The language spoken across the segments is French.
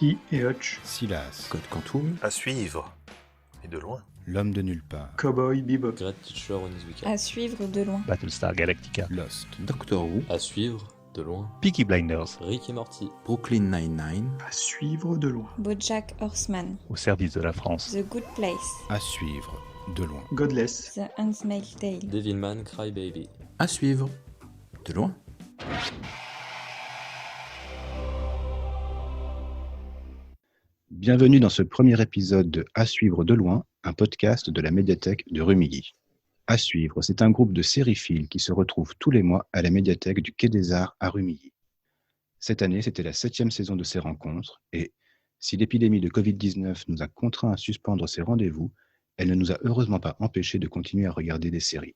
Hi et Hutch, Silas, Code Quantum, À suivre, et de loin. L'homme de nulle part, Cowboy Bebop, Great Teacher Onizuka. À suivre de loin. Battlestar Galactica, Lost, Doctor Who, À suivre de loin. Peaky Blinders, Rick et Morty. Brooklyn Nine-Nine, à suivre de loin. BoJack Horseman. au service de la France. The Good Place. à suivre de loin. Godless, The Handmaid's Tale. Devilman Crybaby. à suivre de loin. Bienvenue dans ce premier épisode de À suivre de loin, un podcast de la médiathèque de Rumilly. À suivre, c'est un groupe de sériphiles qui se retrouvent tous les mois à la médiathèque du Quai des Arts à Rumilly. Cette année, c'était la 7e saison de ces rencontres et, si l'épidémie de Covid-19 nous a contraints à suspendre ces rendez-vous, elle ne nous a heureusement pas empêchés de continuer à regarder des séries.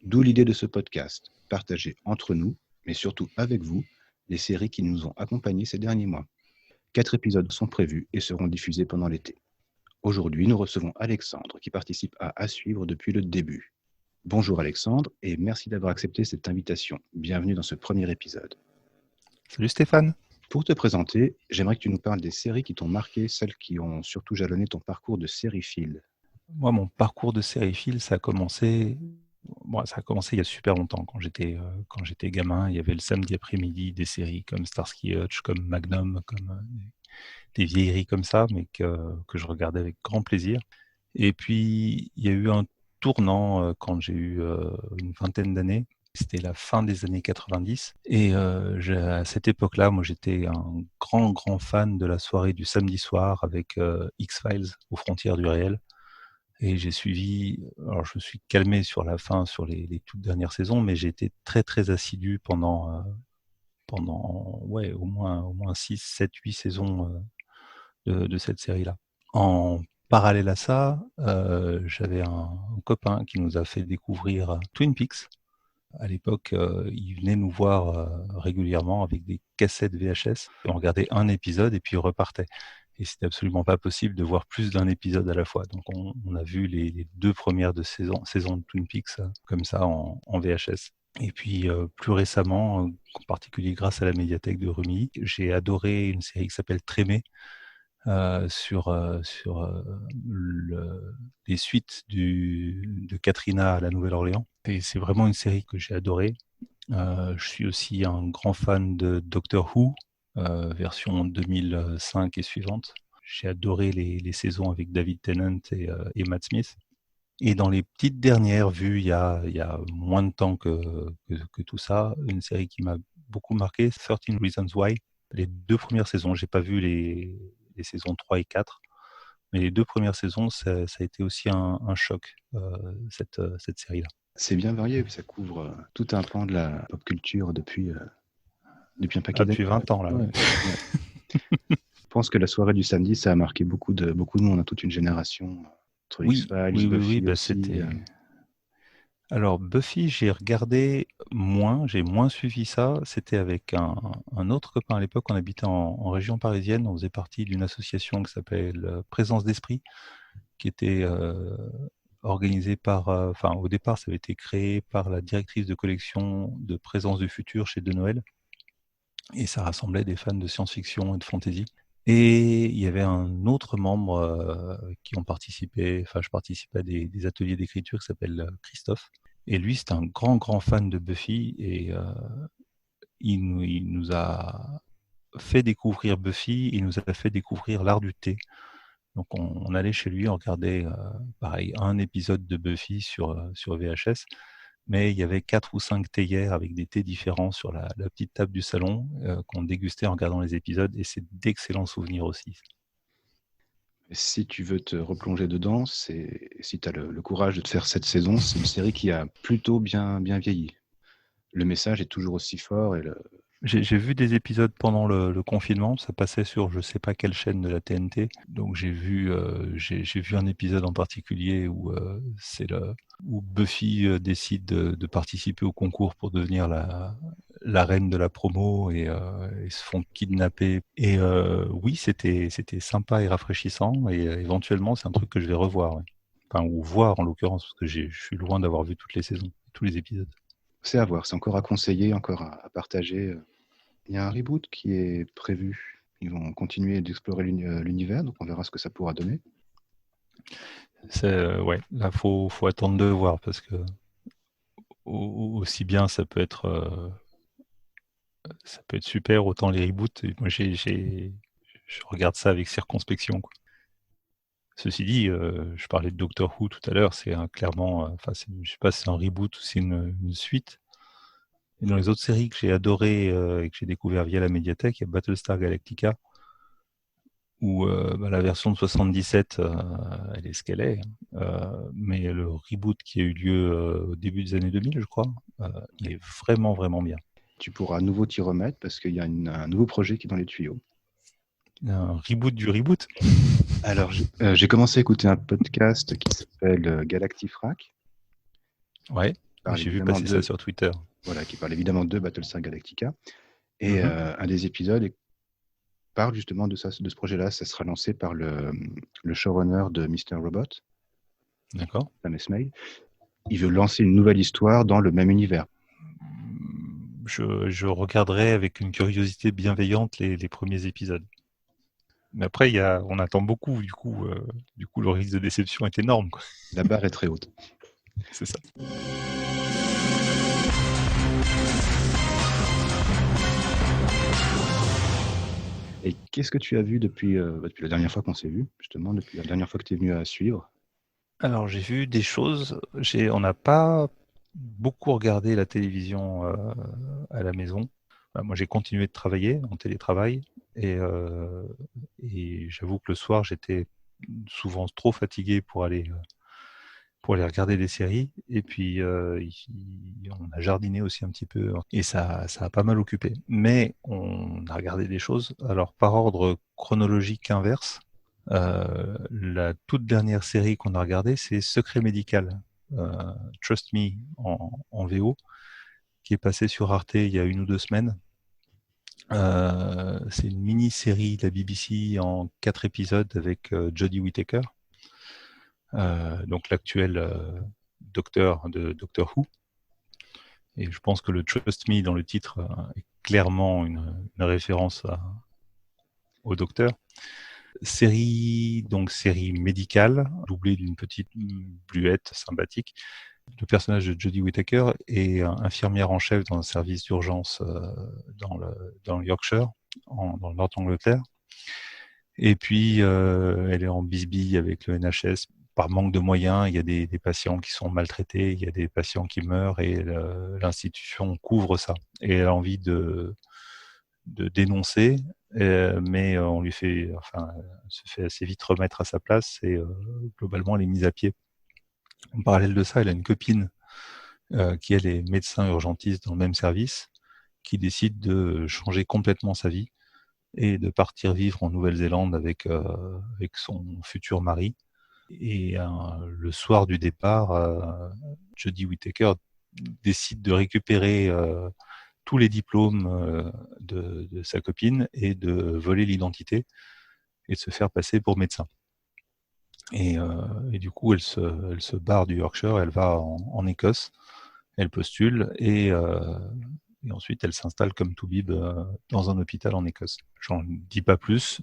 D'où l'idée de ce podcast, partager entre nous, mais surtout avec vous, les séries qui nous ont accompagnés ces derniers mois. 4 épisodes sont prévus et seront diffusés pendant l'été. Aujourd'hui, nous recevons Alexandre qui participe à suivre depuis le début. Bonjour Alexandre et merci d'avoir accepté cette invitation. Bienvenue dans ce premier épisode. Salut Stéphane. Pour te présenter, j'aimerais que tu nous parles des séries qui t'ont marqué, celles qui ont surtout jalonné ton parcours de sériephile. Moi, mon parcours de sériephile, ça a commencé il y a super longtemps. Quand j'étais gamin, il y avait le samedi après-midi des séries comme Starsky et Hutch, comme Magnum, comme des vieilleries comme ça, mais que je regardais avec grand plaisir. Et puis, il y a eu un tournant quand j'ai eu une vingtaine d'années. C'était la fin des années 90. Et à cette époque-là, moi, j'étais un grand fan de la soirée du samedi soir avec X-Files aux frontières du réel. Et j'ai suivi, alors je me suis calmé sur la fin, sur les toutes dernières saisons, mais j'ai été très assidu pendant au moins 6, 7, 8 saisons de cette série-là. En parallèle à ça, j'avais un copain qui nous a fait découvrir Twin Peaks. À l'époque, il venait nous voir régulièrement avec des cassettes VHS. On regardait un épisode et puis il repartait. Et c'était absolument pas possible de voir plus d'un épisode à la fois. Donc on a vu les 2 premières saisons de Twin Peaks comme ça en VHS. Et puis plus récemment, en particulier grâce à la médiathèque de Rumilly, j'ai adoré une série qui s'appelle Trémé sur les suites de Katrina à la Nouvelle-Orléans. Et c'est vraiment une série que j'ai adorée. Je suis aussi un grand fan de Doctor Who, version 2005 et suivante. J'ai adoré les saisons avec David Tennant et Matt Smith. Et dans les petites dernières vues, il y a moins de temps que tout ça, une série qui m'a beaucoup marqué, 13 Reasons Why. Les 2 premières saisons, j'ai pas vu les saisons 3 et 4, mais les 2 premières saisons, ça a été aussi un choc, cette série-là. C'est bien varié, ça couvre tout un pan de la pop culture depuis un paquet d'années. Depuis 20 ans, là. Ouais. Je pense que la soirée du samedi, ça a marqué beaucoup de monde, toute une génération. Entre X-Files, Buffy bah, aussi, c'était... Alors, Buffy, j'ai regardé moins, j'ai moins suivi ça. C'était avec un autre copain à l'époque. On habitait en région parisienne. On faisait partie d'une association qui s'appelle Présence d'Esprit, qui était organisée par... au départ, ça avait été créé par la directrice de collection de Présence du Futur chez De Noël. Et ça rassemblait des fans de science-fiction et de fantasy. Et il y avait un autre membre qui ont participé, je participais à des ateliers d'écriture qui s'appelle Christophe. Et lui, c'est un grand fan de Buffy et il nous a fait découvrir Buffy, il nous a fait découvrir l'art du thé. Donc on allait chez lui, on regardait pareil, un épisode de Buffy sur VHS. Mais il y avait 4 ou 5 théières avec des thés différents sur la petite table du salon qu'on dégustait en regardant les épisodes et c'est d'excellents souvenirs aussi. Si tu veux te replonger dedans, si tu as le courage de te faire cette saison, c'est une série qui a plutôt bien vieilli. Le message est toujours aussi fort et J'ai vu des épisodes pendant le confinement, ça passait sur je sais pas quelle chaîne de la TNT. Donc j'ai vu un épisode en particulier où Buffy décide de participer au concours pour devenir la reine de la promo et ils se font kidnapper. Et oui, c'était sympa et rafraîchissant et éventuellement c'est un truc que je vais revoir. Ouais. Enfin, ou voir en l'occurrence, parce que je suis loin d'avoir vu toutes les saisons, tous les épisodes. c'est à voir, c'est encore à conseiller, encore à partager. Il y a un reboot qui est prévu. Ils vont continuer d'explorer l'univers, donc on verra ce que ça pourra donner. Ouais, là, faut attendre de voir parce que aussi bien ça peut être super, autant les reboots. Et moi, je regarde ça avec circonspection, quoi. Ceci dit, je parlais de Doctor Who tout à l'heure, c'est clairement, je sais pas si c'est un reboot ou c'est une suite. Et dans les autres séries que j'ai adorées et que j'ai découvert via la médiathèque, il y a Battlestar Galactica, où la version de 77, elle est ce qu'elle est. Mais le reboot qui a eu lieu au début des années 2000, je crois, il est vraiment, vraiment bien. Tu pourras à nouveau t'y remettre parce qu'il y a un nouveau projet qui est dans les tuyaux. Un reboot du reboot. Alors, j'ai commencé à écouter un podcast qui s'appelle Galactifrac. Ouais, j'ai vu passer ça sur Twitter. Voilà, qui parle évidemment de Battlestar Galactica. Et un des épisodes parle justement de ce projet-là. Ça sera lancé par le showrunner de Mr. Robot. D'accord. Sam Esmail. Il veut lancer une nouvelle histoire dans le même univers. Je regarderai avec une curiosité bienveillante les premiers épisodes. Mais après, on attend beaucoup, du coup, le risque de déception est énorme, quoi. La barre est très haute. C'est ça. Et qu'est-ce que tu as vu depuis la dernière fois qu'on s'est vu, justement, depuis la dernière fois que tu es venu à suivre? Alors, j'ai vu des choses. On n'a pas beaucoup regardé la télévision à la maison. Moi, j'ai continué de travailler en télétravail et j'avoue que le soir, j'étais souvent trop fatigué pour aller regarder des séries. Et puis, on a jardiné aussi un petit peu et ça a pas mal occupé. Mais on a regardé des choses. Alors, par ordre chronologique inverse, la toute dernière série qu'on a regardée, c'est Secret Médical, Trust Me en VO, qui est passé sur Arte il y a 1 ou 2 semaines. C'est une mini-série de la BBC en 4 épisodes avec Jodie Whittaker, donc l'actuel docteur de Doctor Who. Et je pense que le Trust Me dans le titre est clairement une référence au docteur. Série médicale, doublée d'une petite bluette sympathique. Le personnage de Jodie Whittaker est infirmière en chef dans un service d'urgence dans le Yorkshire, dans le nord d'Angleterre. Et puis, elle est en bisbille avec le NHS. Par manque de moyens, il y a des patients qui sont maltraités, il y a des patients qui meurent et l'institution couvre ça. Et elle a envie de dénoncer, mais elle se fait assez vite remettre à sa place et globalement, elle est mise à pied. En parallèle de ça, elle a une copine qui, elle, est médecin urgentiste dans le même service, qui décide de changer complètement sa vie et de partir vivre en Nouvelle-Zélande avec son futur mari. Et le soir du départ, Jodie Whittaker décide de récupérer tous les diplômes de sa copine et de voler l'identité et de se faire passer pour médecin. Et du coup, elle se barre du Yorkshire, elle va en Écosse, elle postule et ensuite elle s'installe comme toubib dans un hôpital en Écosse. J'en dis pas plus.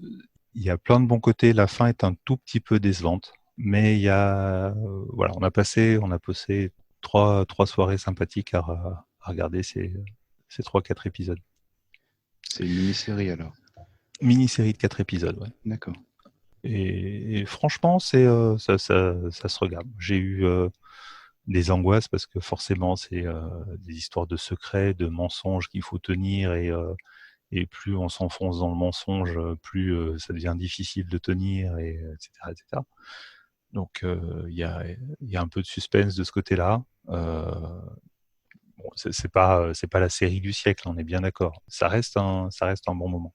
Il y a plein de bons côtés. La fin est un tout petit peu décevante, mais il y a on a passé 3 soirées sympathiques à regarder ces 3-4 épisodes. C'est une mini-série alors. Mini-série de 4 épisodes, ouais. D'accord. Et franchement, ça se regarde. J'ai eu des angoisses parce que forcément, c'est des histoires de secrets, de mensonges qu'il faut tenir et plus on s'enfonce dans le mensonge, plus ça devient difficile de tenir, etc., etc. Donc, il y a un peu de suspense de ce côté-là. Bon, c'est pas la série du siècle, on est bien d'accord. Ça reste un bon moment.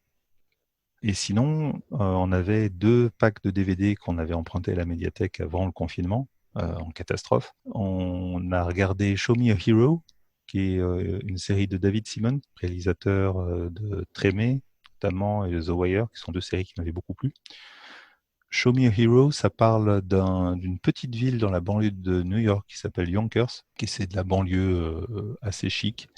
Et sinon, on avait 2 packs de DVD qu'on avait empruntés à la médiathèque avant le confinement, en catastrophe. On a regardé Show Me a Hero, qui est une série de David Simon, réalisateur de Trémé, notamment, et The Wire, qui sont 2 séries qui m'avaient beaucoup plu. Show Me a Hero, ça parle d'une petite ville dans la banlieue de New York qui s'appelle Yonkers, qui c'est de la banlieue assez chic.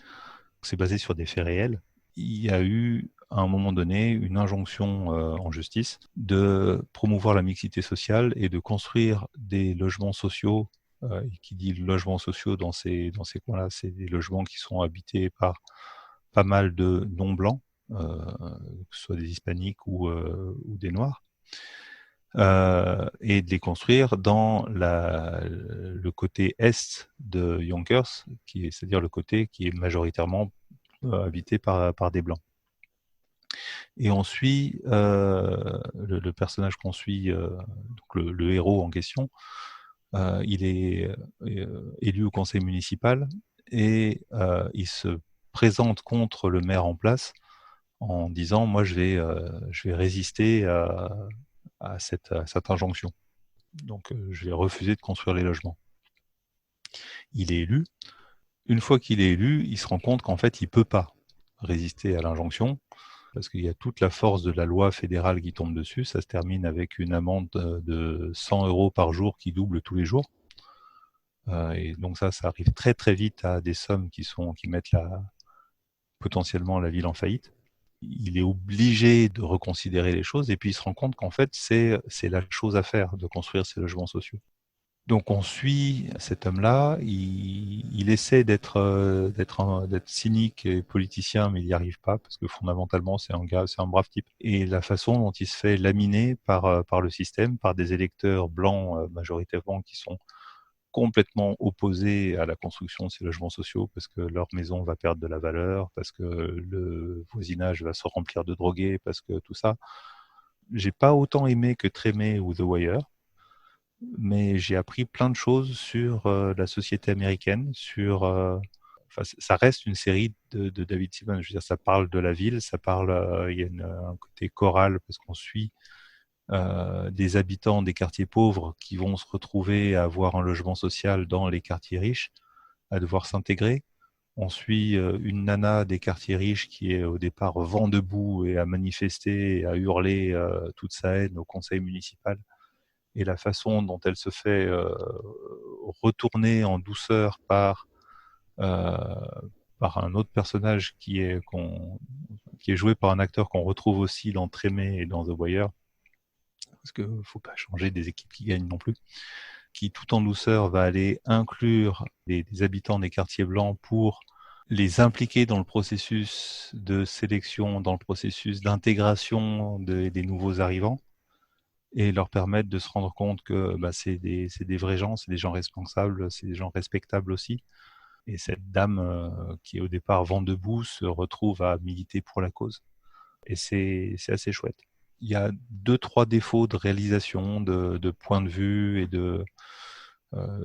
C'est basé sur des faits réels. Il y a eu à un moment donné, une injonction en justice de promouvoir la mixité sociale et de construire des logements sociaux. Et qui dit logements sociaux dans ces coins-là, c'est des logements qui sont habités par pas mal de non-blancs, que ce soit des hispaniques ou des noirs. Et de les construire dans le côté est de Yonkers, c'est-à-dire le côté qui est majoritairement habité par des blancs. Et on suit le personnage qu'on suit, donc le héros en question. Il est élu au conseil municipal et il se présente contre le maire en place en disant moi je vais résister à cette injonction. Donc je vais refuser de construire les logements. Il est élu. Une fois qu'il est élu, il se rend compte qu'en fait il peut pas résister à l'injonction parce qu'il y a toute la force de la loi fédérale qui tombe dessus. Ça se termine avec une amende de 100 € par jour qui double tous les jours. Et donc ça arrive très très vite à des sommes qui mettent potentiellement la ville en faillite. Il est obligé de reconsidérer les choses et puis il se rend compte qu'en fait c'est la chose à faire de construire ces logements sociaux. Donc on suit cet homme-là, il essaie d'être cynique et politicien, mais il n'y arrive pas parce que fondamentalement c'est un brave type. Et la façon dont il se fait laminer par le système, par des électeurs blancs majoritairement qui sont complètement opposés à la construction de ces logements sociaux parce que leur maison va perdre de la valeur, parce que le voisinage va se remplir de drogués, parce que tout ça. J'ai pas autant aimé que Tremé ou The Wire, mais j'ai appris plein de choses sur la société américaine, ça reste une série de David Simon. Je veux dire, ça parle de la ville, ça parle, il y a un côté choral parce qu'on suit des habitants des quartiers pauvres qui vont se retrouver à avoir un logement social dans les quartiers riches, à devoir s'intégrer. On suit une nana des quartiers riches qui est au départ vent debout et à manifester et à hurler toute sa haine au conseil municipal. Et la façon dont elle se fait retourner en douceur par un autre personnage qui est joué par un acteur qu'on retrouve aussi dans Tremé et dans The Wire, parce qu'il ne faut pas changer des équipes qui gagnent non plus, qui tout en douceur va aller inclure des habitants des quartiers blancs pour les impliquer dans le processus de sélection, dans le processus d'intégration des nouveaux arrivants, et leur permettre de se rendre compte que c'est des vrais gens, c'est des gens responsables, c'est des gens respectables aussi. Et cette dame qui au départ vent debout se retrouve à militer pour la cause. Et c'est assez chouette. Il y a 2-3 défauts de réalisation, de point de vue et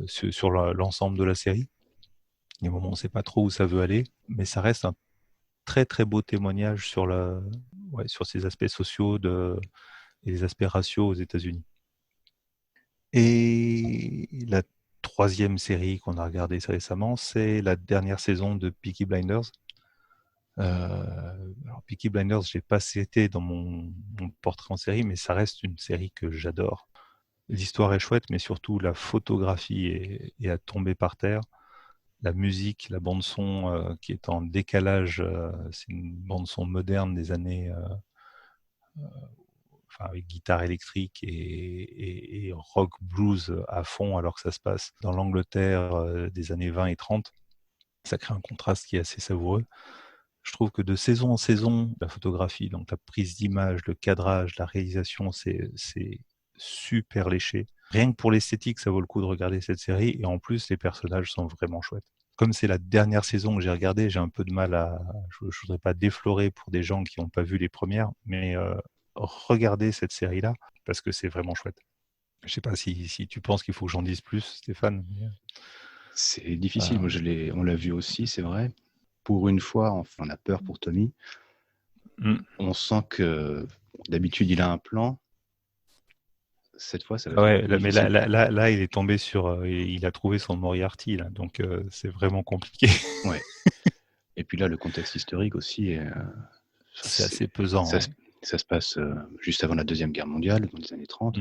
sur l'ensemble de la série. Il y a des moments où on ne sait pas trop où ça veut aller, mais ça reste un très très beau témoignage sur ces aspects sociaux et les aspects raciaux aux États-Unis. Et la 3e série qu'on a regardée récemment, c'est la dernière saison de Peaky Blinders. Alors Peaky Blinders, je l'ai pas cité dans mon portrait en série, mais ça reste une série que j'adore. L'histoire est chouette, mais surtout la photographie est à tomber par terre. La musique, la bande son qui est en décalage, c'est une bande son moderne des années, avec guitare électrique et rock blues à fond, alors que ça se passe dans l'Angleterre des années 20 et 30. Ça crée un contraste qui est assez savoureux. Je trouve que de saison en saison, la photographie, donc la prise d'image, le cadrage, la réalisation, c'est super léché. Rien que pour l'esthétique, ça vaut le coup de regarder cette série. Et en plus, les personnages sont vraiment chouettes. Comme c'est la dernière saison que j'ai regardée, j'ai un peu de mal je ne voudrais pas déflorer pour des gens qui n'ont pas vu les premières, mais regardez cette série-là, parce que c'est vraiment chouette. Je ne sais pas si tu penses qu'il faut que j'en dise plus, Stéphane. C'est difficile. Moi, on l'a vu aussi, c'est vrai. Pour une fois, on a peur pour Tommy. On sent que d'habitude, il a un plan. Cette fois, ça va être mais là, il est tombé il a trouvé son Moriarty, là, donc c'est vraiment compliqué. Ouais. Et puis là, le contexte historique aussi, c'est assez pesant. Ça se passe juste avant la Deuxième Guerre mondiale, dans les années 30.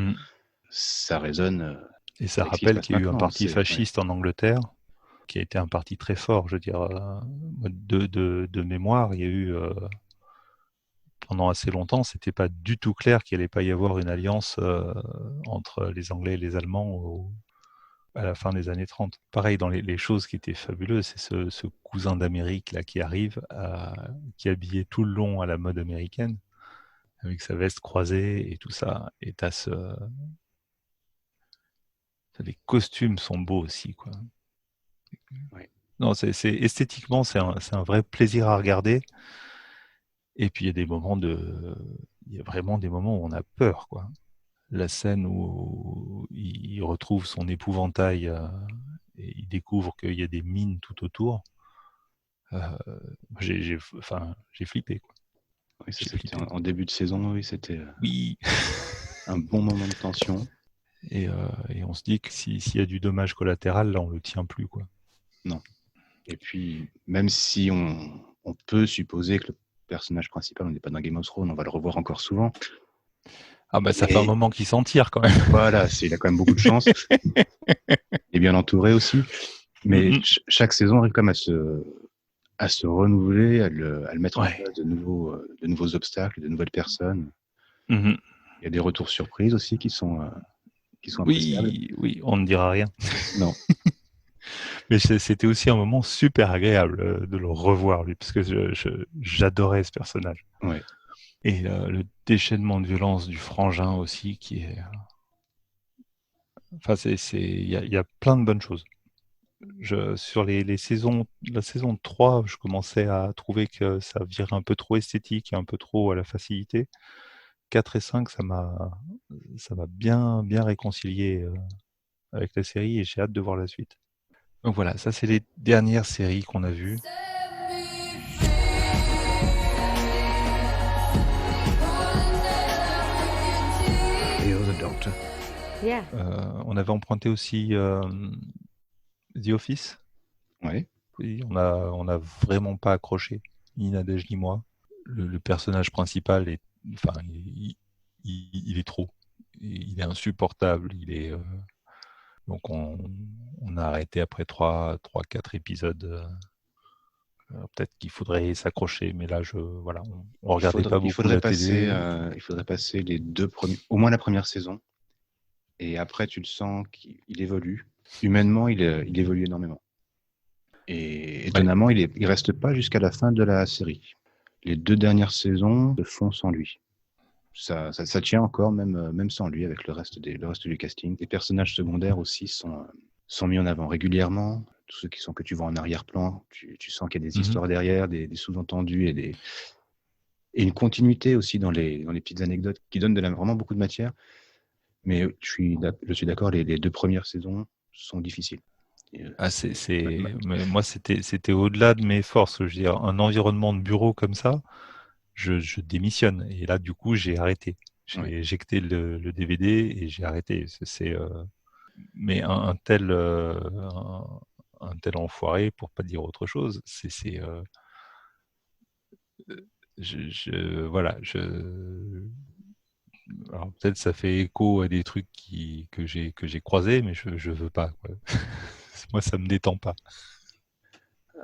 Ça résonne. Et ça rappelle qu'il y a eu un parti fasciste en Angleterre, qui a été un parti très fort. Je veux dire, de mémoire, il y a eu pendant assez longtemps, c'était pas du tout clair qu'il allait pas y avoir une alliance entre les Anglais et les Allemands à la fin des années 30. Pareil, dans les choses qui étaient fabuleuses, c'est ce cousin d'Amérique là qui arrive, qui est habillé tout le long à la mode américaine, avec sa veste croisée et tout ça. Et les costumes sont beaux aussi, quoi. Ouais. Non, c'est esthétiquement, c'est un vrai plaisir à regarder. Et puis il y a vraiment des moments où on a peur, quoi. La scène où il retrouve son épouvantail et il découvre qu'il y a des mines tout autour. J'ai flippé, quoi. Oui, ça, J'ai c'était flippé. en début de saison, oui, c'était Oui. un bon moment de tension. Et on se dit que s'il y a du dommage collatéral, là, on le tient plus, quoi. Non. Et puis, même si on peut supposer que le personnage principal, on n'est pas dans Game of Thrones, on va le revoir encore souvent. Ah bah ça fait un moment qu'il s'en tire quand même. Voilà, il a quand même beaucoup de chance. Il est bien entouré aussi. Mais chaque saison arrive quand même à se renouveler, à le mettre en place de nouveaux obstacles, de nouvelles personnes. Il y a des retours surprises aussi qui sont appréciables. Oui, on ne dira rien. Non. Mais c'était aussi un moment super agréable de le revoir, lui, parce que j'adorais ce personnage. Ouais. Et le déchaînement de violence du frangin aussi, qui est... Enfin, il y a plein de bonnes choses. Sur les saisons, la saison 3, je commençais à trouver que ça virait un peu trop esthétique et un peu trop à la facilité. 4 et 5, ça m'a bien réconcilié avec la série et j'ai hâte de voir la suite. Donc voilà, ça c'est les dernières séries qu'on a vues. Yeah. On avait emprunté aussi The Office. Ouais. Oui, on a vraiment pas accroché, ni Nadège ni moi. Le personnage principal est, enfin, il est trop, il est insupportable. Donc on a arrêté après 3-4 épisodes. Peut-être qu'il faudrait s'accrocher, mais là on regardait pas beaucoup la télé. Il faudrait passer les 2 premiers, au moins la première saison, et après tu le sens qu'il évolue. Humainement, il évolue énormément. Et étonnamment, il reste pas jusqu'à la fin de la série. Les 2 dernières saisons se font sans lui. Ça tient encore même sans lui, avec le reste du casting. Les personnages secondaires aussi sont mis en avant régulièrement. Tous ceux que tu vois en arrière-plan, tu sens qu'il y a des histoires derrière, des sous-entendus et une continuité aussi dans les petites anecdotes qui donnent vraiment beaucoup de matière. Mais je suis d'accord, les 2 premières saisons sont difficiles. Mais moi, c'était au-delà de mes forces. Je veux dire, un environnement de bureau comme ça, je démissionne. Et là, du coup, j'ai arrêté. J'ai éjecté le DVD et j'ai arrêté. Mais un tel enfoiré, pour pas dire autre chose, alors peut-être ça fait écho à des trucs que j'ai croisés, mais je veux pas, quoi. Moi, ça me détend pas.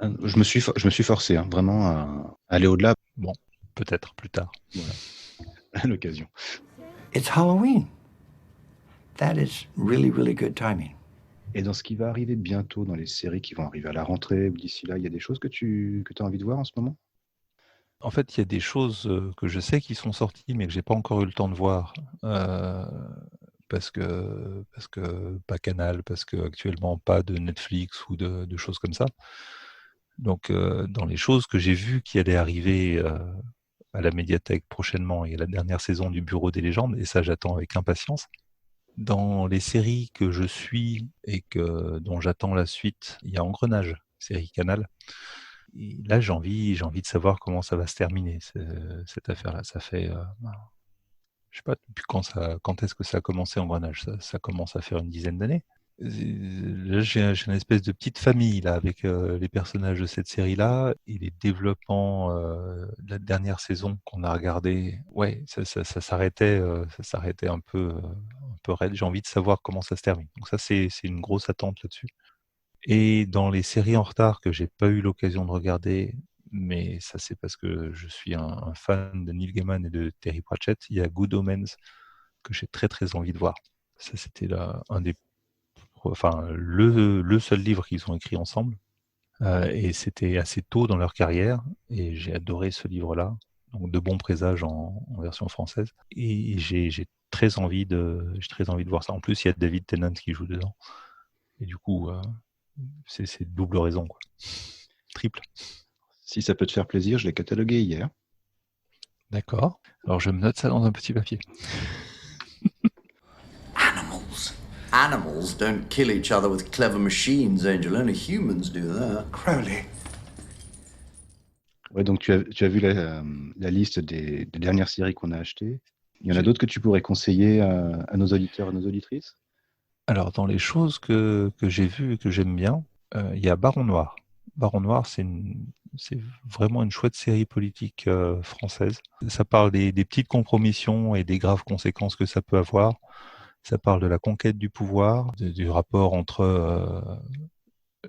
Je me suis forcé vraiment à aller au-delà. Bon, peut-être plus tard. Voilà, à l'occasion. It's Halloween. That is really, really good timing. Et dans ce qui va arriver bientôt, dans les séries qui vont arriver à la rentrée ou d'ici là, il y a des choses que tu as envie de voir en ce moment? En fait, il y a des choses que je sais qui sont sorties, mais que j'ai pas encore eu le temps de voir. Parce que pas Canal, parce que actuellement pas de Netflix ou de choses comme ça. Donc, dans les choses que j'ai vues qui allaient arriver à la médiathèque prochainement, il y a la dernière saison du Bureau des légendes, et ça j'attends avec impatience. Dans les séries que je suis et dont j'attends la suite, il y a Engrenage, série Canal. Et là, j'ai envie de savoir comment ça va se terminer, cette affaire-là. Ça fait, je sais pas depuis quand est-ce que ça a commencé Engrenage. Ça commence à faire une dizaine d'années. Là, j'ai une espèce de petite famille là avec les personnages de cette série-là et les développements de la dernière saison qu'on a regardé. Ouais, ça s'arrêtait un peu raide. J'ai envie de savoir comment ça se termine. Donc ça, c'est une grosse attente là-dessus. Et dans les séries en retard que j'ai pas eu l'occasion de regarder, mais ça c'est parce que je suis un fan de Neil Gaiman et de Terry Pratchett. Il y a Good Omens que j'ai très très envie de voir. Ça c'était le seul livre qu'ils ont écrit ensemble. Et c'était assez tôt dans leur carrière, et j'ai adoré ce livre-là, donc De bons présages en version française. Et j'ai très envie de voir ça. En plus, il y a David Tennant qui joue dedans, et du coup, c'est double raison, quoi. Triple. Si ça peut te faire plaisir, je l'ai catalogué hier. D'accord. Alors je me note ça dans un petit papier. Animals don't kill each other with clever machines, Angel. Only humans do that. Crowley. Ouais, donc tu as vu la liste des dernières séries qu'on a achetées. Il y en a d'autres que tu pourrais conseiller à nos auditeurs et nos auditrices? Alors, dans les choses que j'ai vues et que j'aime bien, il y a Baron Noir. Baron Noir, c'est vraiment une chouette série politique française. Ça parle des petites compromissions et des graves conséquences que ça peut avoir. Ça parle de la conquête du pouvoir, du rapport entre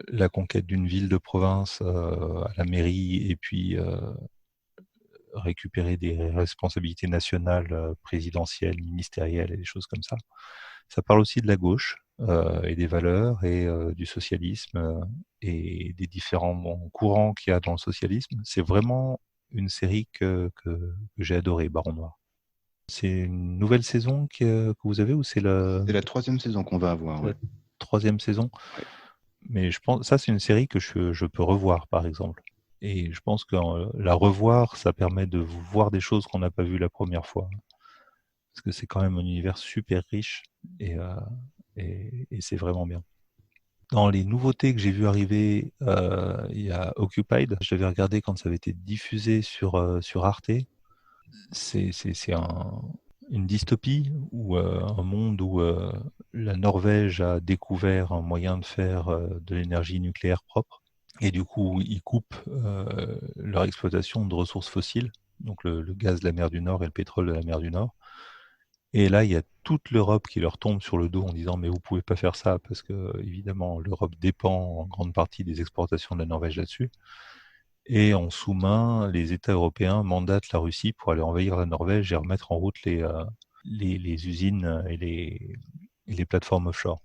la conquête d'une ville de province à la mairie, et puis récupérer des responsabilités nationales, présidentielles, ministérielles et des choses comme ça. Ça parle aussi de la gauche et des valeurs et du socialisme et des différents courants qu'il y a dans le socialisme. C'est vraiment une série que j'ai adorée, Baron Noir. C'est une nouvelle saison que vous avez, ou c'est la... C'est la 3e saison qu'on va avoir. Ouais. 3e saison. Ouais. Mais je pense ça, c'est une série que je peux revoir, par exemple. Et je pense que la revoir, ça permet de voir des choses qu'on n'a pas vues la première fois. Parce que c'est quand même un univers super riche, et c'est vraiment bien. Dans les nouveautés que j'ai vues arriver, il y a Occupied. Je l'avais regardé quand ça avait été diffusé sur Arte. C'est une dystopie, ou un monde où la Norvège a découvert un moyen de faire de l'énergie nucléaire propre, et du coup ils coupent leur exploitation de ressources fossiles, donc le gaz de la mer du Nord et le pétrole de la mer du Nord. Et là, il y a toute l'Europe qui leur tombe sur le dos en disant « mais vous pouvez pas faire ça », parce que évidemment l'Europe dépend en grande partie des exportations de la Norvège là-dessus. Et en sous-main, les États européens mandatent la Russie pour aller envahir la Norvège et remettre en route les usines et les plateformes offshore.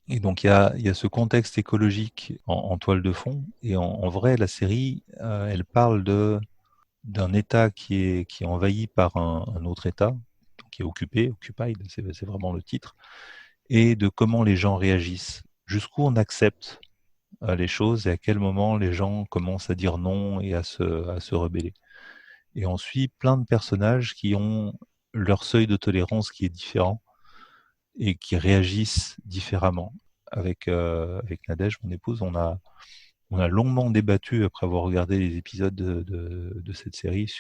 Et donc il y a ce contexte écologique en toile de fond. Et en vrai, la série, elle parle d'un État qui est envahi par un autre État, qui est occupé, Occupied, c'est vraiment le titre, et de comment les gens réagissent, jusqu'où on accepte les choses, et à quel moment les gens commencent à dire non et à se rebeller. Et on suit plein de personnages qui ont leur seuil de tolérance qui est différent et qui réagissent différemment. Avec Nadège, mon épouse, on a longuement débattu après avoir regardé les épisodes de cette série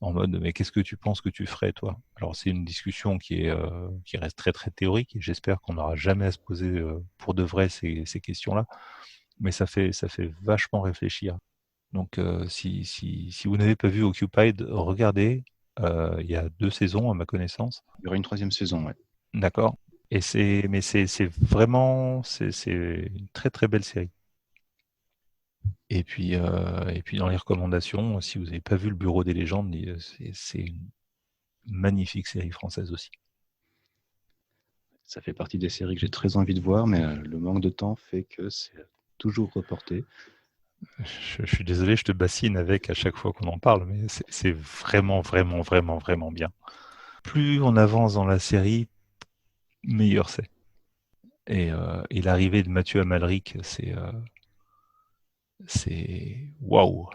en mode « mais qu'est-ce que tu penses que tu ferais, toi ?» Alors c'est une discussion qui reste très très théorique, et j'espère qu'on n'aura jamais à se poser pour de vrai ces questions-là, mais ça fait vachement réfléchir. Donc si vous n'avez pas vu Occupied, regardez, il y a 2 saisons à ma connaissance. Il y aura une 3e saison, ouais. D'accord. Et c'est vraiment une très très belle série. Et puis dans les recommandations, si vous n'avez pas vu Le Bureau des légendes, c'est une magnifique série française aussi. Ça fait partie des séries que j'ai très envie de voir, mais le manque de temps fait que c'est toujours reporté. Je suis désolé, je te bassine avec à chaque fois qu'on en parle, mais c'est vraiment, vraiment, vraiment, vraiment bien. Plus on avance dans la série, meilleur c'est. Et l'arrivée de Mathieu Amalric, c'est waouh.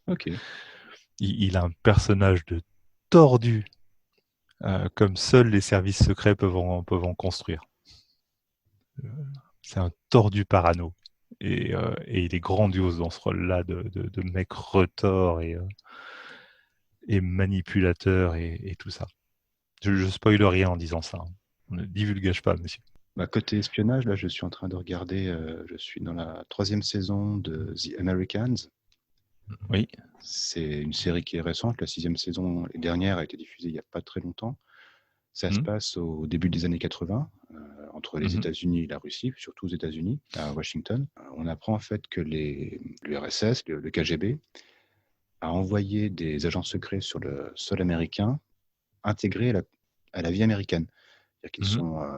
Ok. Il a un personnage de tordu, comme seuls les services secrets peuvent en construire. C'est un tordu parano, et il est grandiose dans ce rôle-là de mec retors et manipulateur et tout ça. Je spoile rien en disant ça. Ne divulgage pas, monsieur. Bah, côté espionnage, là, je suis en train de regarder, je suis dans la 3e saison de The Americans. Oui. C'est une série qui est récente. La 6e saison dernière a été diffusée il n'y a pas très longtemps. Ça se passe au début des années 80, entre les États-Unis et la Russie, surtout aux États-Unis, à Washington. On apprend en fait que l'URSS, le KGB, a envoyé des agents secrets sur le sol américain intégrés à la vie américaine. C'est-à-dire qu'ils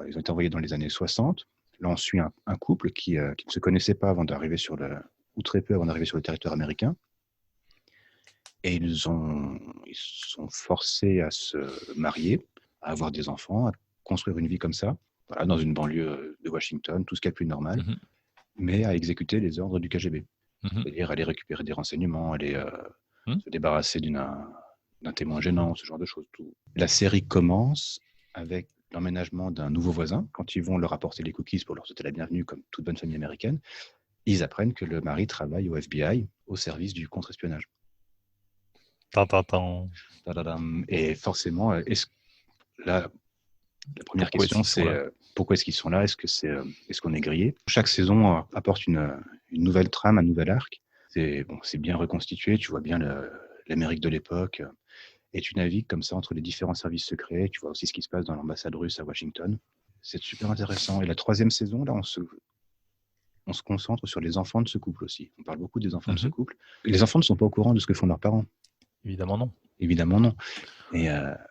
ils ont été envoyés dans les années 60. Là, on suit un couple qui ne se connaissait pas avant d'arriver ou très peu avant d'arriver sur le territoire américain. Et ils sont forcés à se marier, à avoir des enfants, à construire une vie comme ça, voilà, dans une banlieue de Washington, tout ce qu'il y a de plus normal, mais à exécuter les ordres du KGB. C'est-à-dire aller récupérer des renseignements, aller se débarrasser d'un témoin gênant, ce genre de choses. Tout. La série commence avec l'emménagement d'un nouveau voisin. Quand ils vont leur apporter les cookies pour leur souhaiter la bienvenue, comme toute bonne famille américaine, ils apprennent que le mari travaille au FBI, au service du contre-espionnage. Tadadam. Et forcément, la première question, c'est pourquoi est-ce qu'ils sont là? Est-ce qu'on est grillé? Chaque saison apporte une nouvelle trame, un nouvel arc. C'est bien reconstitué, tu vois bien l'Amérique de l'époque. Et tu navigues comme ça entre les différents services secrets. Tu vois aussi ce qui se passe dans l'ambassade russe à Washington. C'est super intéressant. Et la 3e saison, là, on se concentre sur les enfants de ce couple aussi. On parle beaucoup des enfants de ce couple. Les enfants ne sont pas au courant de ce que font leurs parents. Évidemment non. Évidemment non. Et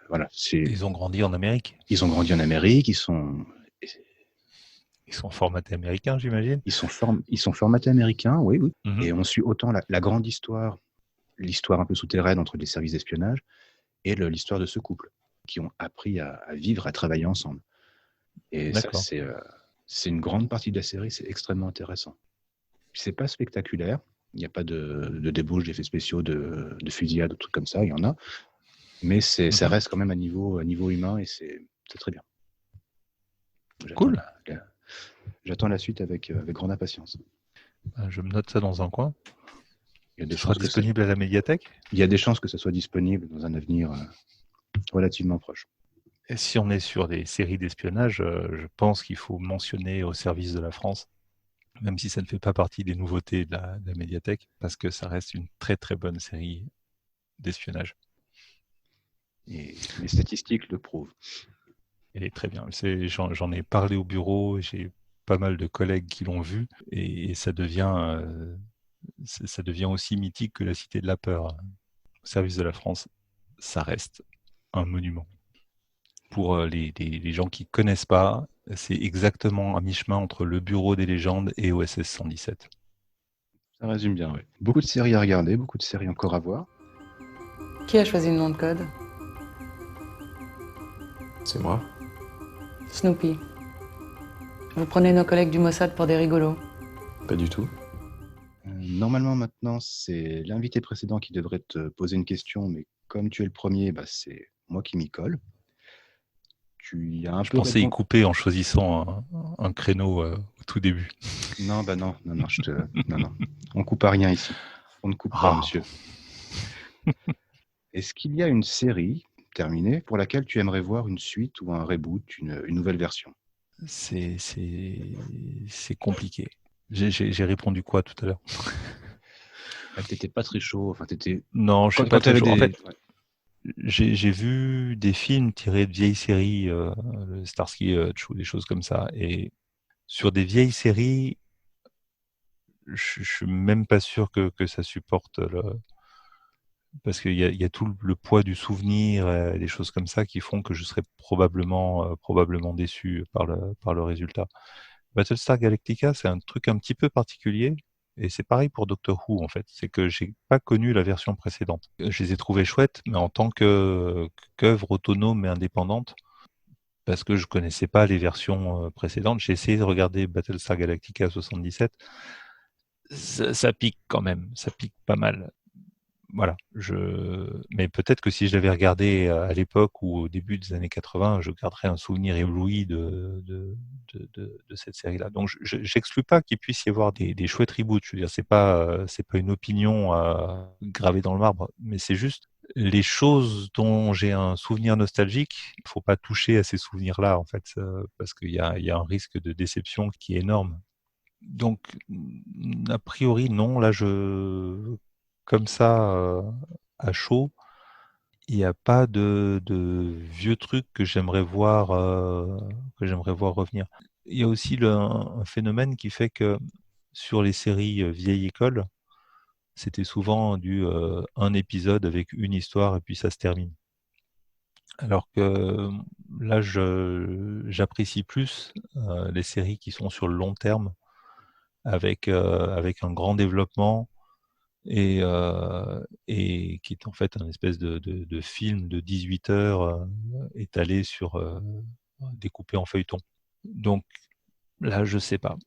voilà. Ils ont grandi en Amérique. Ils ont grandi en Amérique. Ils sont formatés américains, j'imagine. Ils sont formatés américains, oui. Et on suit autant la grande histoire, l'histoire un peu souterraine entre les services d'espionnage, et l'histoire de ce couple qui ont appris à vivre, à travailler ensemble. Et ça, c'est une grande partie de la série. C'est extrêmement intéressant. C'est pas spectaculaire. Il n'y a pas de débauche d'effets spéciaux, de fusillade, de trucs comme ça. Il y en a. Mais ça reste quand même à niveau humain et c'est très bien. Cool. J'attends la suite avec grande impatience. Je me note ça dans un coin. Il y a des ça sera disponible à la médiathèque? Il y a des chances que ça soit disponible dans un avenir relativement proche. Et si on est sur des séries d'espionnage, je pense qu'il faut mentionner Au service de la France, même si ça ne fait pas partie des nouveautés de la médiathèque, parce que ça reste une très très bonne série d'espionnage. Et les statistiques le prouvent. Elle est très bien. J'en ai parlé au bureau, j'ai pas mal de collègues qui l'ont vu, et ça devient aussi mythique que La Cité de la Peur. Au service de la France, ça reste un monument. Pour les gens qui ne connaissent pas, c'est exactement à mi-chemin entre Le Bureau des légendes et OSS 117. Ça résume bien, oui. Beaucoup de séries à regarder, beaucoup de séries encore à voir. Qui a choisi le nom de code? C'est moi. Snoopy. Vous prenez nos collègues du Mossad pour des rigolos? Pas du tout. Normalement, maintenant, c'est l'invité précédent qui devrait te poser une question, mais comme tu es le premier, bah, c'est moi qui m'y colle. Je pensais y couper en choisissant un créneau au tout début. Non, non. Non. On coupe à rien ici. On ne coupe pas, monsieur. Est-ce qu'il y a une série terminée pour laquelle tu aimerais voir une suite ou un reboot, une nouvelle version? C'est compliqué. J'ai répondu quoi tout à l'heure? T'étais pas très chaud. Enfin, t'étais. Non, je suis pas très chaud. En fait, j'ai vu des films tirés de vieilles séries, le Starsky Hutch ou des choses comme ça. Et sur des vieilles séries, je suis même pas sûr que ça supporte parce qu'il y a tout le poids du souvenir, des choses comme ça qui font que je serais probablement déçu par le résultat. Battlestar Galactica, c'est un truc un petit peu particulier. Et c'est pareil pour Doctor Who, en fait. C'est que j'ai pas connu la version précédente. Je les ai trouvées chouettes, mais en tant qu'œuvre autonome et indépendante, parce que je connaissais pas les versions précédentes. J'ai essayé de regarder Battlestar Galactica 77. Ça pique quand même. Ça pique pas mal. Voilà. Mais peut-être que si je l'avais regardé à l'époque ou au début des années 80, je garderais un souvenir ébloui de cette série-là. Donc, j'exclus pas qu'il puisse y avoir des chouettes reboots. Je veux dire, c'est pas une opinion gravée dans le marbre, mais c'est juste les choses dont j'ai un souvenir nostalgique. Il faut pas toucher à ces souvenirs-là, en fait, parce qu'il y a un risque de déception qui est énorme. Donc, a priori, non. Là, comme ça, à chaud, il n'y a pas de vieux trucs que j'aimerais voir revenir. il y a aussi un phénomène qui fait que sur les séries vieille école, c'était souvent un épisode avec une histoire et puis ça se termine. Alors que là, j'apprécie plus les séries qui sont sur le long terme, avec un grand développement et qui est en fait un espèce de film de 18 heures étalé découpé en feuilleton. Donc là, je sais pas.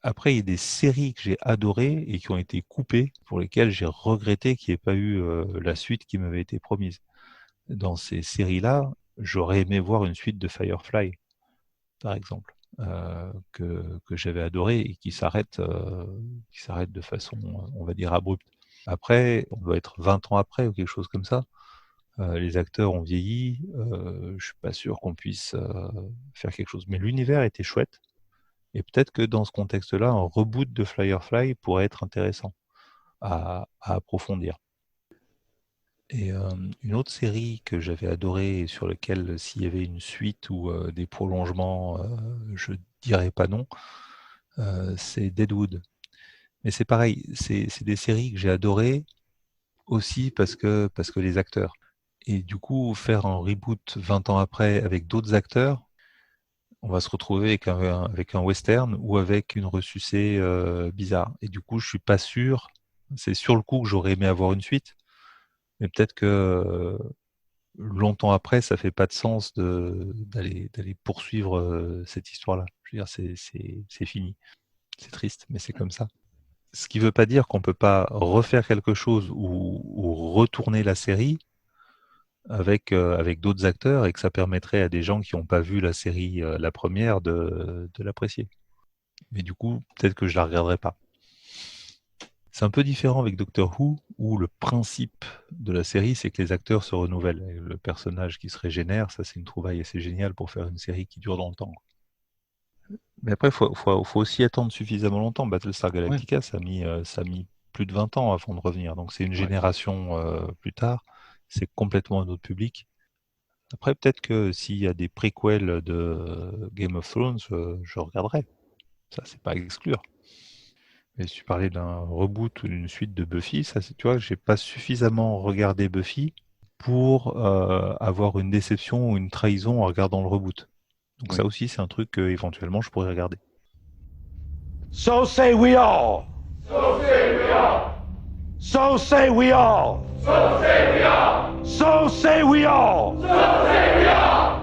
Après, il y a des séries que j'ai adorées et qui ont été coupées, pour lesquelles j'ai regretté qu'il n'y ait pas eu la suite qui m'avait été promise. Dans ces séries-là, j'aurais aimé voir une suite de Firefly, par exemple, que j'avais adoré et qui s'arrête de façon, on va dire, abrupte. Après, on doit être 20 ans après ou quelque chose comme ça. Les acteurs ont vieilli, je suis pas sûr qu'on puisse faire quelque chose. Mais l'univers était chouette. Et peut-être que dans ce contexte-là, un reboot de Firefly pourrait être intéressant à approfondir. Et une autre série que j'avais adorée et sur laquelle s'il y avait une suite ou des prolongements, je dirais pas non, c'est Deadwood. Mais c'est pareil, c'est des séries que j'ai adorées aussi parce que les acteurs. Et du coup, faire un reboot 20 ans après avec d'autres acteurs, on va se retrouver avec un western ou avec une ressucée bizarre. Et du coup, je suis pas sûr. C'est sur le coup que j'aurais aimé avoir une suite, mais peut-être que longtemps après, ça fait pas de sens d'aller poursuivre cette histoire-là. Je veux dire, c'est fini. C'est triste, mais c'est comme ça. Ce qui veut pas dire qu'on peut pas refaire quelque chose ou retourner la série avec d'autres acteurs et que ça permettrait à des gens qui n'ont pas vu la série, la première, de l'apprécier. Mais du coup, peut-être que je la regarderai pas. C'est un peu différent avec Doctor Who, où le principe de la série, c'est que les acteurs se renouvellent. Et le personnage qui se régénère, ça c'est une trouvaille assez géniale pour faire une série qui dure dans le temps. Mais après, faut aussi attendre suffisamment longtemps. Battlestar Galactica, ça a mis plus de 20 ans avant de revenir. Donc c'est une génération plus tard. C'est complètement un autre public. Après, peut-être que s'il y a des préquels de Game of Thrones, je regarderai. Ça, c'est pas à exclure. Mais si tu parlais d'un reboot ou d'une suite de Buffy, ça, tu vois, j'ai pas suffisamment regardé Buffy pour avoir une déception ou une trahison en regardant le reboot. Donc ça aussi, c'est un truc que éventuellement je pourrais regarder. So say we all. So say we all. So say we all. So say we all. So say we all. So say we all.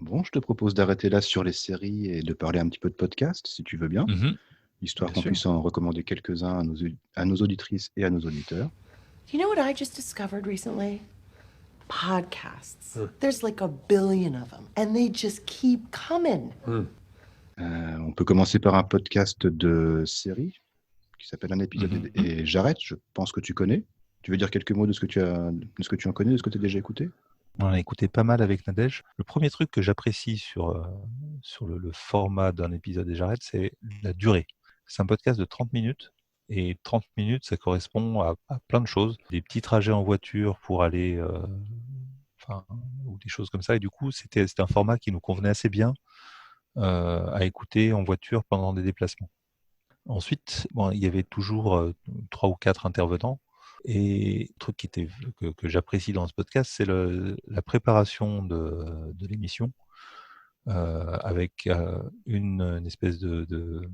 Bon, je te propose d'arrêter là sur les séries et de parler un petit peu de podcast, si tu veux bien, histoire qu'on puisse en recommander quelques-uns à nos auditrices et à nos auditeurs. You know what I just discovered recently? Podcasts. There's like 1 billion of them, and they just keep coming. On peut commencer par un podcast de série qui s'appelle Un épisode et j'arrête. Je pense que tu connais. Tu veux dire quelques mots de ce que tu en connais, de ce que tu as déjà écouté? On a écouté pas mal avec Nadège. Le premier truc que j'apprécie sur le format d'un épisode et j'arrête, c'est la durée. C'est un podcast de 30 minutes. Et 30 minutes, ça correspond à plein de choses. Des petits trajets en voiture pour aller... ou des choses comme ça. Et du coup, c'était un format qui nous convenait assez bien à écouter en voiture pendant des déplacements. Ensuite, il y avait toujours 3 ou 4 intervenants. Et le truc que j'apprécie dans ce podcast, c'est la préparation de l'émission avec une espèce une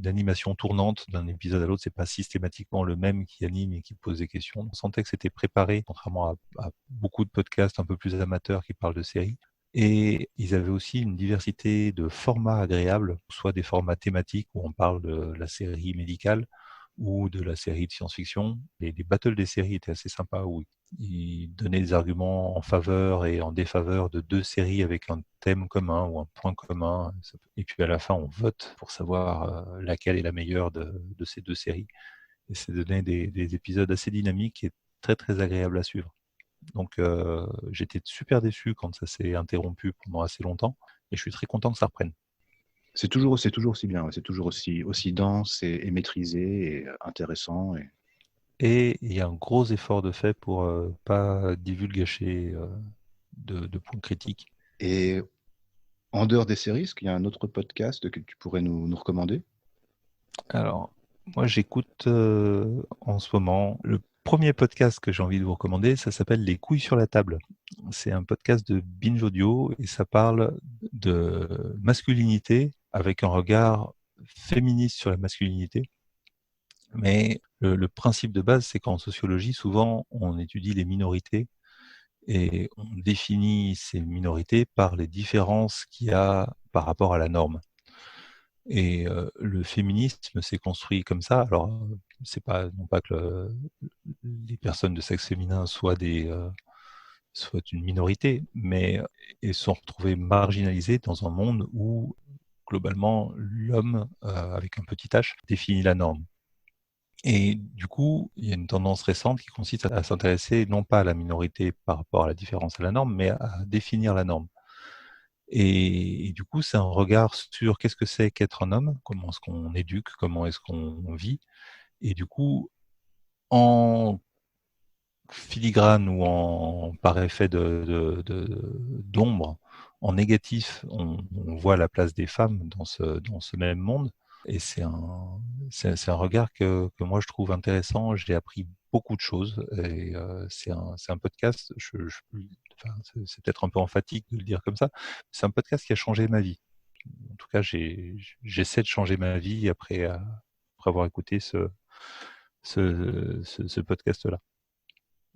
animation tournante d'un épisode à l'autre. C'est pas systématiquement le même qui anime et qui pose des questions. On sentait que c'était préparé, contrairement à beaucoup de podcasts un peu plus amateurs qui parlent de séries. Et ils avaient aussi une diversité de formats agréables, soit des formats thématiques où on parle de la série médicale, ou de la série de science-fiction. Les battles des séries étaient assez sympas, où ils donnaient des arguments en faveur et en défaveur de 2 séries avec un thème commun ou un point commun. Et puis à la fin, on vote pour savoir laquelle est la meilleure de ces 2 séries. Et ça donnait des épisodes assez dynamiques et très très agréables à suivre. Donc j'étais super déçu quand ça s'est interrompu pendant assez longtemps, et je suis très content que ça reprenne. C'est toujours aussi bien, c'est toujours aussi dense et maîtrisé et intéressant. Et il y a un gros effort de fait pour pas divulgacher de points critiques. Et En dehors des séries, est-ce qu'il y a un autre podcast que tu pourrais nous recommander? Alors, moi, j'écoute en ce moment le premier podcast que j'ai envie de vous recommander, ça s'appelle Les couilles sur la table. C'est un podcast de Binge Audio et ça parle de masculinité avec un regard féministe sur la masculinité. Mais le principe de base, c'est qu'en sociologie, souvent, on étudie les minorités et on définit ces minorités par les différences qu'il y a par rapport à la norme. Et le féminisme s'est construit comme ça. Alors, c'est pas non pas que les personnes de sexe féminin soient une minorité, mais elles sont retrouvées marginalisées dans un monde où globalement l'homme, avec un petit h, définit la norme. Et du coup, il y a une tendance récente qui consiste à s'intéresser non pas à la minorité par rapport à la différence à la norme, mais à définir la norme. Et du coup, c'est un regard sur qu'est-ce que c'est qu'être un homme, comment est-ce qu'on éduque, comment est-ce qu'on vit. Et du coup, en filigrane ou par effet d'ombre, en négatif, on voit la place des femmes dans ce même monde. Et c'est un regard que moi je trouve intéressant. J'ai appris beaucoup de choses. Et c'est un podcast, c'est peut-être un peu emphatique de le dire comme ça, c'est un podcast qui a changé ma vie. En tout cas, j'essaie de changer ma vie après avoir écouté ce podcast-là.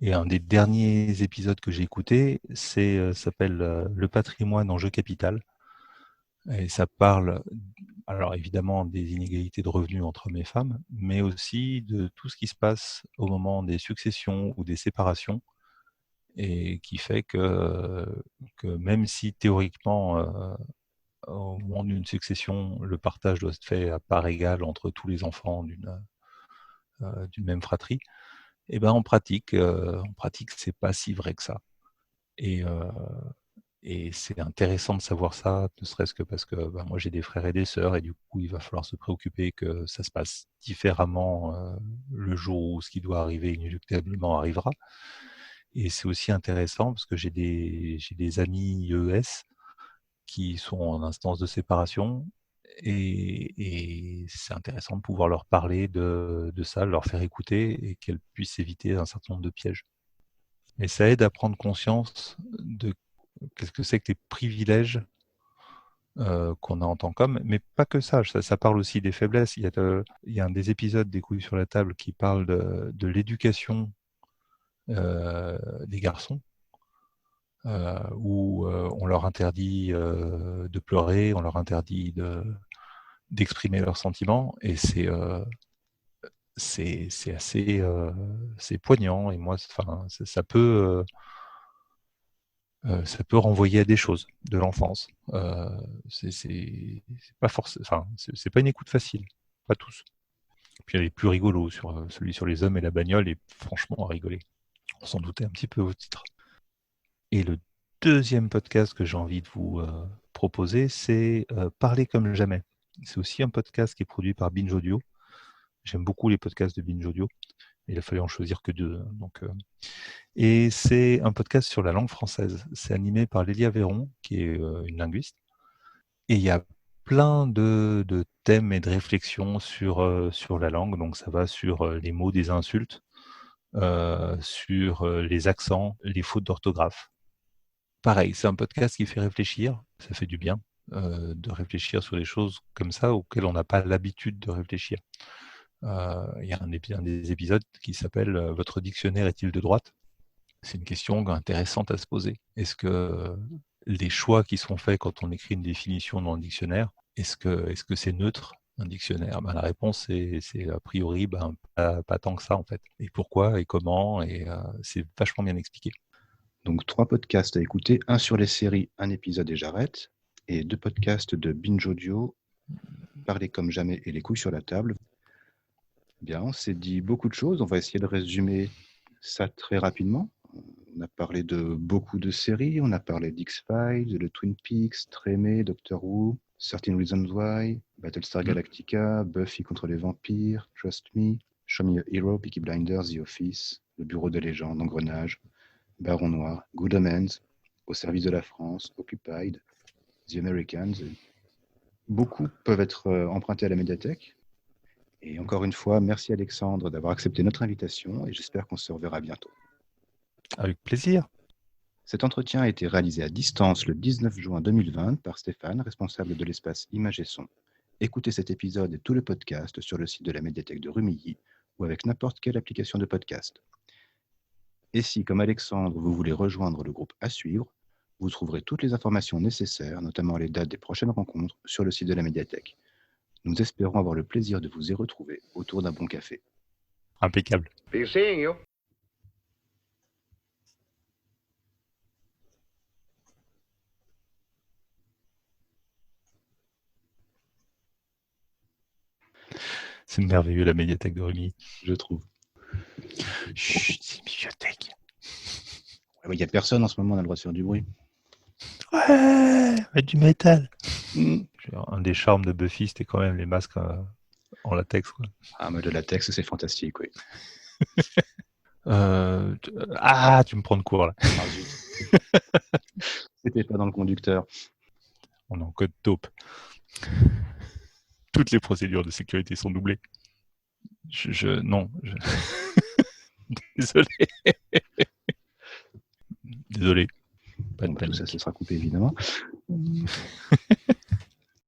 Et un des derniers épisodes que j'ai écouté, s'appelle Le patrimoine en jeu capital. Et ça parle, alors évidemment, des inégalités de revenus entre hommes et femmes, mais aussi de tout ce qui se passe au moment des successions ou des séparations, et qui fait que même si théoriquement, au moment d'une succession, le partage doit être fait à part égale entre tous les enfants d'une même fratrie, et ben en pratique, c'est pas si vrai que ça. Et c'est intéressant de savoir ça, ne serait-ce que parce que moi j'ai des frères et des sœurs, et du coup il va falloir se préoccuper que ça se passe différemment le jour où ce qui doit arriver inéluctablement arrivera. Et c'est aussi intéressant parce que j'ai des amis IES qui sont en instance de séparation, et c'est intéressant de pouvoir leur parler de ça, leur faire écouter, et qu'elles puissent éviter un certain nombre de pièges. Et ça aide à prendre conscience de qu'est-ce que c'est que les privilèges qu'on a en tant qu'homme, mais pas que ça. Ça parle aussi des faiblesses. Il y a un des épisodes des couilles sur la table qui parle de l'éducation des garçons, où on leur interdit de pleurer, on leur interdit d'exprimer leurs sentiments, et c'est assez c'est poignant. Et moi, ça peut renvoyer à des choses de l'enfance. C'est pas forcément, c'est pas une écoute facile, pas tous. Puis il y a les plus rigolos, celui sur les hommes et la bagnole, et franchement à rigoler. On s'en doutait un petit peu au titre. Et le deuxième podcast que j'ai envie de vous proposer, c'est Parler comme jamais. C'est aussi un podcast qui est produit par Binge Audio. J'aime beaucoup les podcasts de Binge Audio. Il a fallu en choisir que 2. Et c'est un podcast sur la langue française. C'est animé par Lélia Véron, qui est une linguiste. Et il y a plein de thèmes et de réflexions sur la langue. Donc ça va sur les mots des insultes, sur les accents, les fautes d'orthographe. Pareil, c'est un podcast qui fait réfléchir. Ça fait du bien de réfléchir sur des choses comme ça auxquelles on n'a pas l'habitude de réfléchir. Il y a un des épisodes qui s'appelle « Votre dictionnaire est-il de droite ?» C'est une question intéressante à se poser. Est-ce que les choix qui sont faits quand on écrit une définition dans le dictionnaire, est-ce que c'est neutre, un dictionnaire? La réponse c'est a priori pas tant que ça en fait. Et pourquoi et comment, et c'est vachement bien expliqué. Donc 3 podcasts à écouter, un sur les séries, un épisode et j'arrête, et 2 podcasts de Binge Audio, Parler comme jamais et Les couilles sur la table. Bien, on s'est dit beaucoup de choses, on va essayer de résumer ça très rapidement. On a parlé de beaucoup de séries, on a parlé d'X-Files, de Twin Peaks, Tremé, Doctor Who, 13 Reasons Why, Battlestar Galactica, Buffy contre les vampires, Trust Me, Show Me a Hero, Peaky Blinders, The Office, Le Bureau des légendes, Engrenage, Baron Noir, Good Omens, Au service de la France, Occupied, The Americans. Beaucoup peuvent être empruntés à la médiathèque. Et encore une fois, merci Alexandre d'avoir accepté notre invitation et j'espère qu'on se reverra bientôt. Avec plaisir. Cet entretien a été réalisé à distance le 19 juin 2020 par Stéphane, responsable de l'espace Images et Son. Écoutez cet épisode et tous les podcasts sur le site de la médiathèque de Rumilly ou avec n'importe quelle application de podcast. Et si, comme Alexandre, vous voulez rejoindre le groupe À Suivre, vous trouverez toutes les informations nécessaires, notamment les dates des prochaines rencontres, sur le site de la médiathèque. Nous espérons avoir le plaisir de vous y retrouver autour d'un bon café. Impeccable. Be seeing you. C'est merveilleux la médiathèque de Rumilly. Je trouve. Chut, c'est une bibliothèque. Il n'y a personne en ce moment, on a le droit de faire du bruit. Ouais, du métal. Un des charmes de Buffy, c'était quand même les masques en latex. Quoi. Ah, mais le latex, c'est fantastique, oui. Tu me prends de court là. C'était pas dans le conducteur. On est en code taupe. Toutes les procédures de sécurité sont doublées. Non. Désolé. Désolé. Bon, tout ça, ce sera coupé, évidemment.